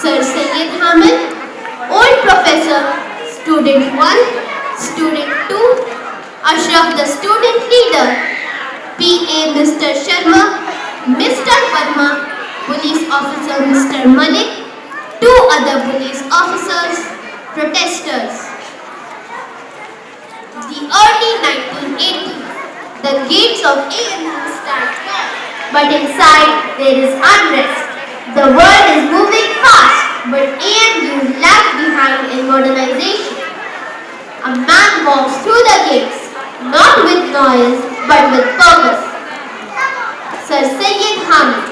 Sir Sayyid Hamid, Old Professor, Student 1, Student 2, Ashraf the Student Leader, PA Mr. Sharma, Mr. Verma, Police Officer Mr. Malik, two other police officers, protesters. The early 1980s, the gates of AMU stand tall, but inside there is unrest. The world is moving fast, but AMU lag behind in modernization. A man walks through the gates, not with noise, but with purpose. Sir Sayyid Hamid.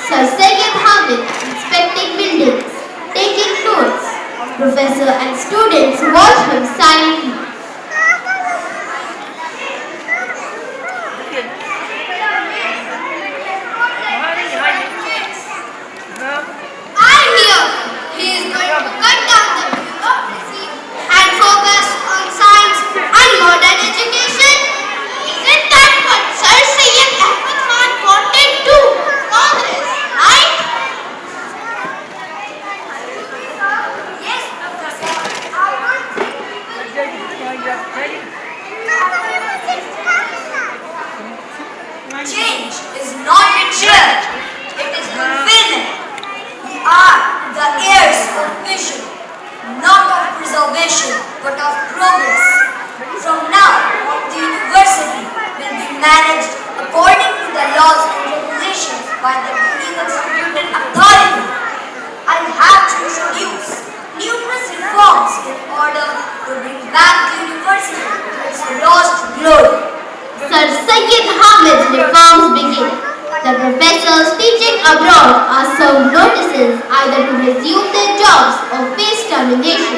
Sir Sayyid Hamid, inspecting buildings, taking notes. Professor and students watch him silently. I hear he is going to cut down the bureaucracy and focus on science and modern education. Isn't that what Sir Sayyid Hamid wanted to Congress, right? Yes, Professor. I don't think change is not betrayal, it is fulfillment. We are the heirs of vision, not of preservation, but of progress. From now on, the university will be managed according to the laws and regulations by the duly constituted authority. I have to introduce numerous reforms in order to bring back the university to its lost glory. Sir Sayyid Hamid's reforms begin. The professors teaching abroad are served notices either to resume their jobs or face termination.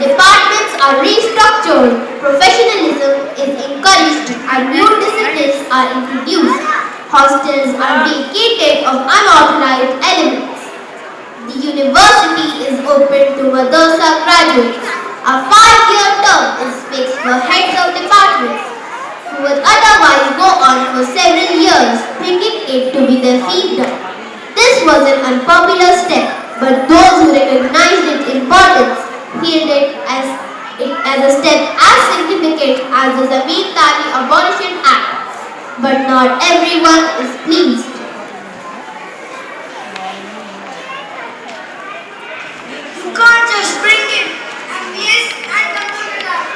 Departments are restructured, professionalism is encouraged and new disciplines are introduced. Hostels are vacated of unauthorized elements. The university is open to madrasa graduates. A 5-year term is fixed for heads of departments who would otherwise go on for several years, thinking it to be their fiefdom. This was an unpopular step, but those who recognized its importance hailed it as a step as significant as the Zamindari Abolition Act. But not everyone is pleased. You can't just bring in MBS and computer lab.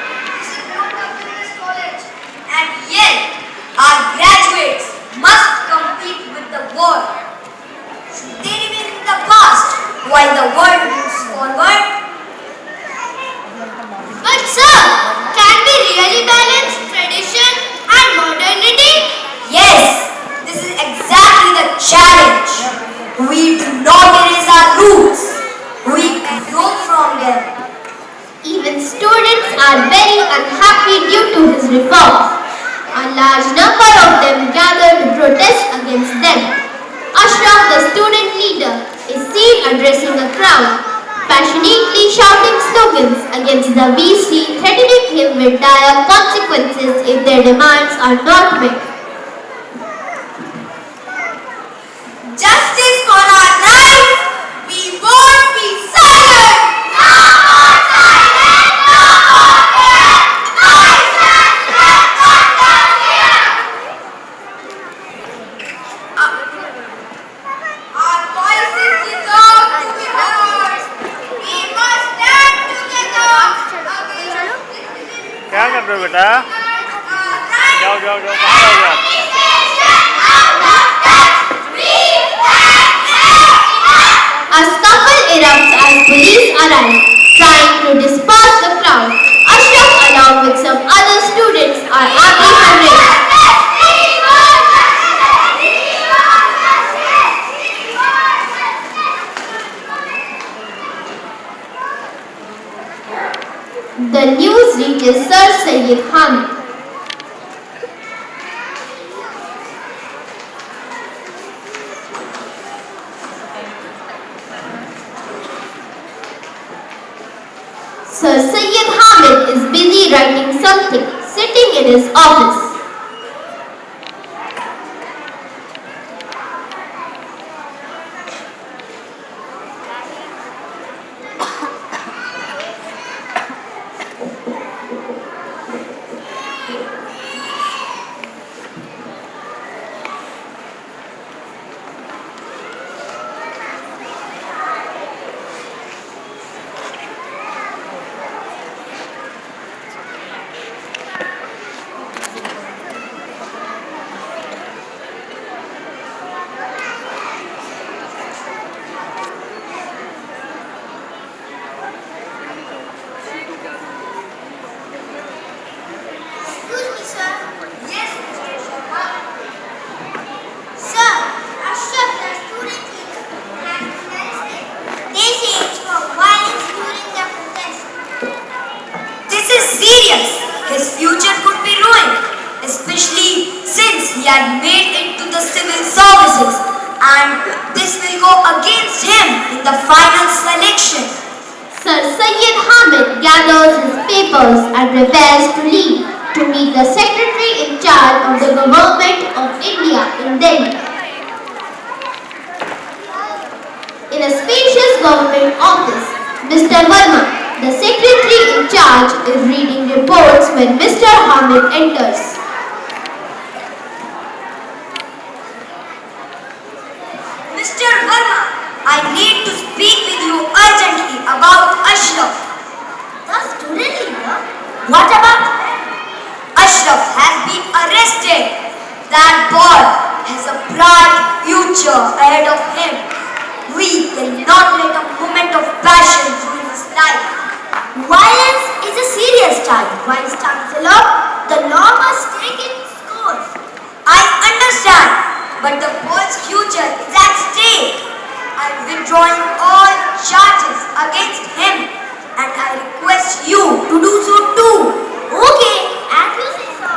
This is not a business college. And yet, our graduates must compete with the world. Should they remain in the past while the world moves forward? But sir, can we really balance tradition and modernity? Yes, this is exactly the challenge. We do not erase our roots. We grow from them. Even students are very unhappy due to his reforms. A large number of them gather to protest against them. Ashraf, the student leader, is seen addressing a crowd, passionately shouting slogans against the VC, threatening him with dire consequences if their demands are not met. Justice for our lives, we won't be silent. No more silence, no more fear. Voices will not come here. Our voices deserve to be heard. We must stand together against क्या कर रहे हो बेटा जाओ जाओ जाओ बाहर आओ यार A scuffle erupts as police arrive, trying to disperse the crowd. Ashraf, along with some other students, are apprehended. The news reaches Sir Sayyid Hamid. Sir Sayyid Hamid is busy writing something, sitting in his office. civil services, and this will go against him in the final selection. Sir Sayyid Hamid gathers his papers and prepares to leave to meet the Secretary in charge of the Government of India in Delhi. In a spacious government office, Mr. Verma, the secretary in charge, is reading reports when Mr. Hamid enters. Mr. Verma, I need to speak with you urgently about Ashraf. The student leader? What about him? Ashraf has been arrested. That boy has a bright future ahead of him. We cannot let a moment of passion ruin his life. Violence is a serious charge. Vice Chancellor, the law must take its course. I understand, but the boy's future is at stake. I am withdrawing all charges against him, and I request you to do so too. Okay, as you say so.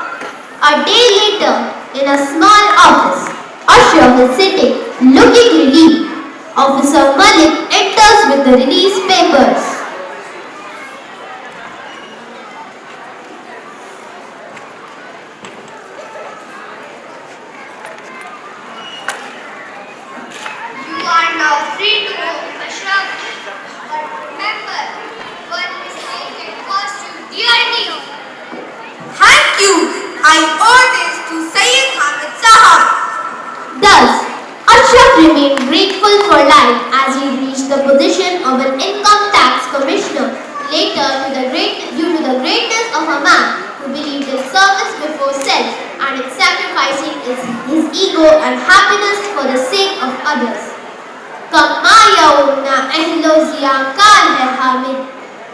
A day later, in a small office, Ashraf is sitting, looking relieved. Officer Malik enters with the release papers. You are now free to go, Ashraf. But remember, one mistake can cost you dearly. Thank you. I owe this to Sayyid Hamid Sahab. Thus, Ashraf remained grateful for life as he reached the position of an income tax commissioner. Later, due to the greatness of a man who believed in service before self and in sacrificing his ego and happiness for the sake of others. कमायो ना अहलो ज़ियांकार है हामिद,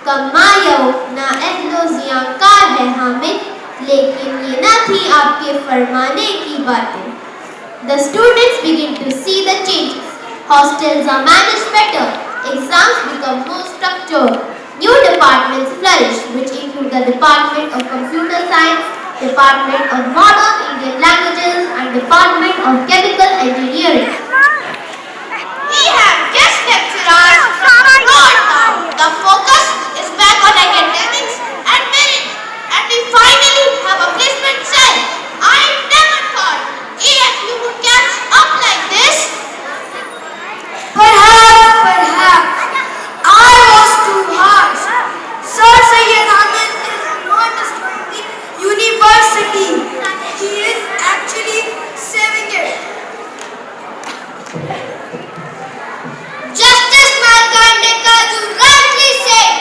कमायो ना अहलो ज़ियांकार है हामिद, लेकिन ये न थी आपके फरमाने की बातें. The students begin to see the changes. Hostels are managed better. Exams become more structured. New departments flourish, which include the Department of Computer Science, Department of Modern Indian Languages, and Department of Chemical Engineering. We have guest lecturers from abroad now. The focus is back on academics and merit. And we finally have a placement cell. I never thought AFU would catch up like this. Perhaps I was too harsh. Sir Sayyid Hamid is not destroying the university. He is actually saving it. Justice Malkandekar, you rightly said.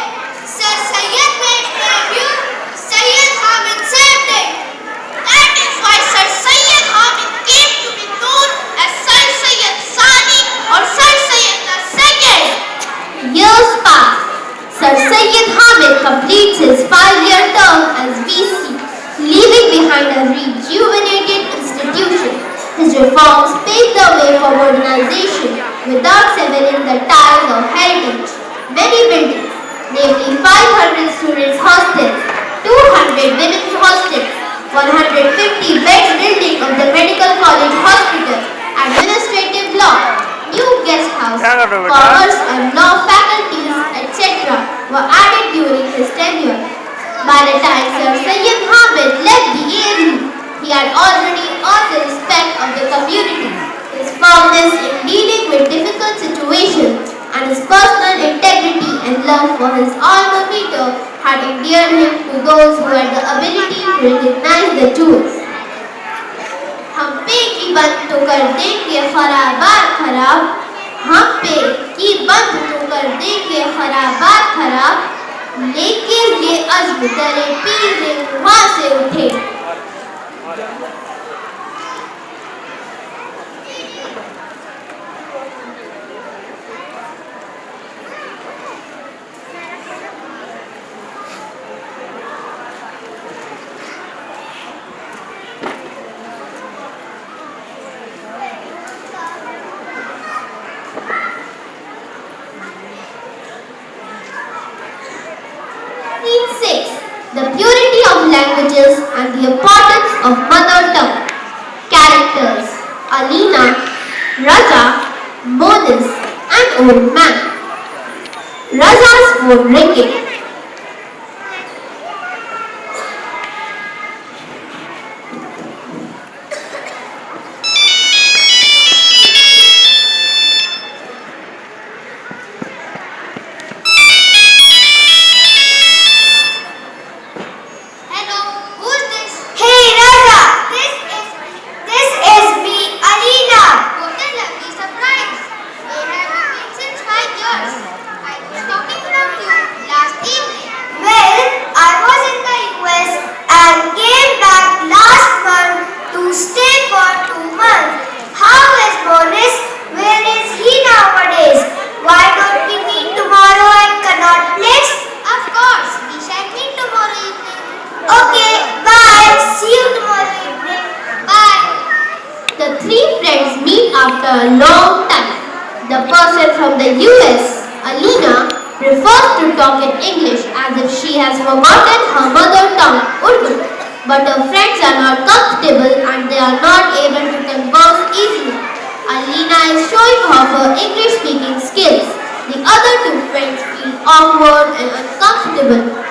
Sir Sayyid made debut. Sayyid Hamid saved it. That is why Sir Sayyid Hamid came to be known as Sir Sayyid Sani or Sir Sayyid the Second. Years pass. Sir Sayyid Hamid completes his 5-year term as VC, leaving behind a rejuvenated institution. His reforms paved the way for modernization without severing the ties of heritage. Many buildings, namely 500 students' hostels, 200 women's hostels, 150 beds building of the Medical College Hospital, administrative law, new guest house, commerce and law faculties, etc. were added during his tenure. By the time Sir Sayyid Hamid left the ALU, he had already earned the respect of the community. His firmness in dealing with difficult situations and his personal integrity and love for his alma mater had endeared him to those who had the ability to recognize the jewels. हम पे की बंद तो कर देंगे खराबात खराब, हम पे की बंद तो कर देंगे खराबात खराब, लेकिन ये अज़्म दरे पीर वहाँ से उठे. The purity of languages and the importance of mother tongue. Characters. A Alina, Raja, Monis, and Old Man. Raja's phone ringing. Hello, who's this? Hey Raja, this is me, Alina. What a lovely surprise. We have been waiting since 5 years. I was talking from you last evening. Well, I was in the US and came back last month to stay for 2 months. How is Boris? Where is he nowadays? Why don't we meet tomorrow at Connaught Place? Of course, we shall meet tomorrow evening. Okay, bye. See you tomorrow evening. Bye. The three friends meet after a long time. The person from the US, Alina, prefers to talk in English as if she has forgotten her mother tongue, Urdu. But her friends are not comfortable and they are not able to converse easily. Alina is showing off her English speaking skills. The other two friends feel awkward and uncomfortable.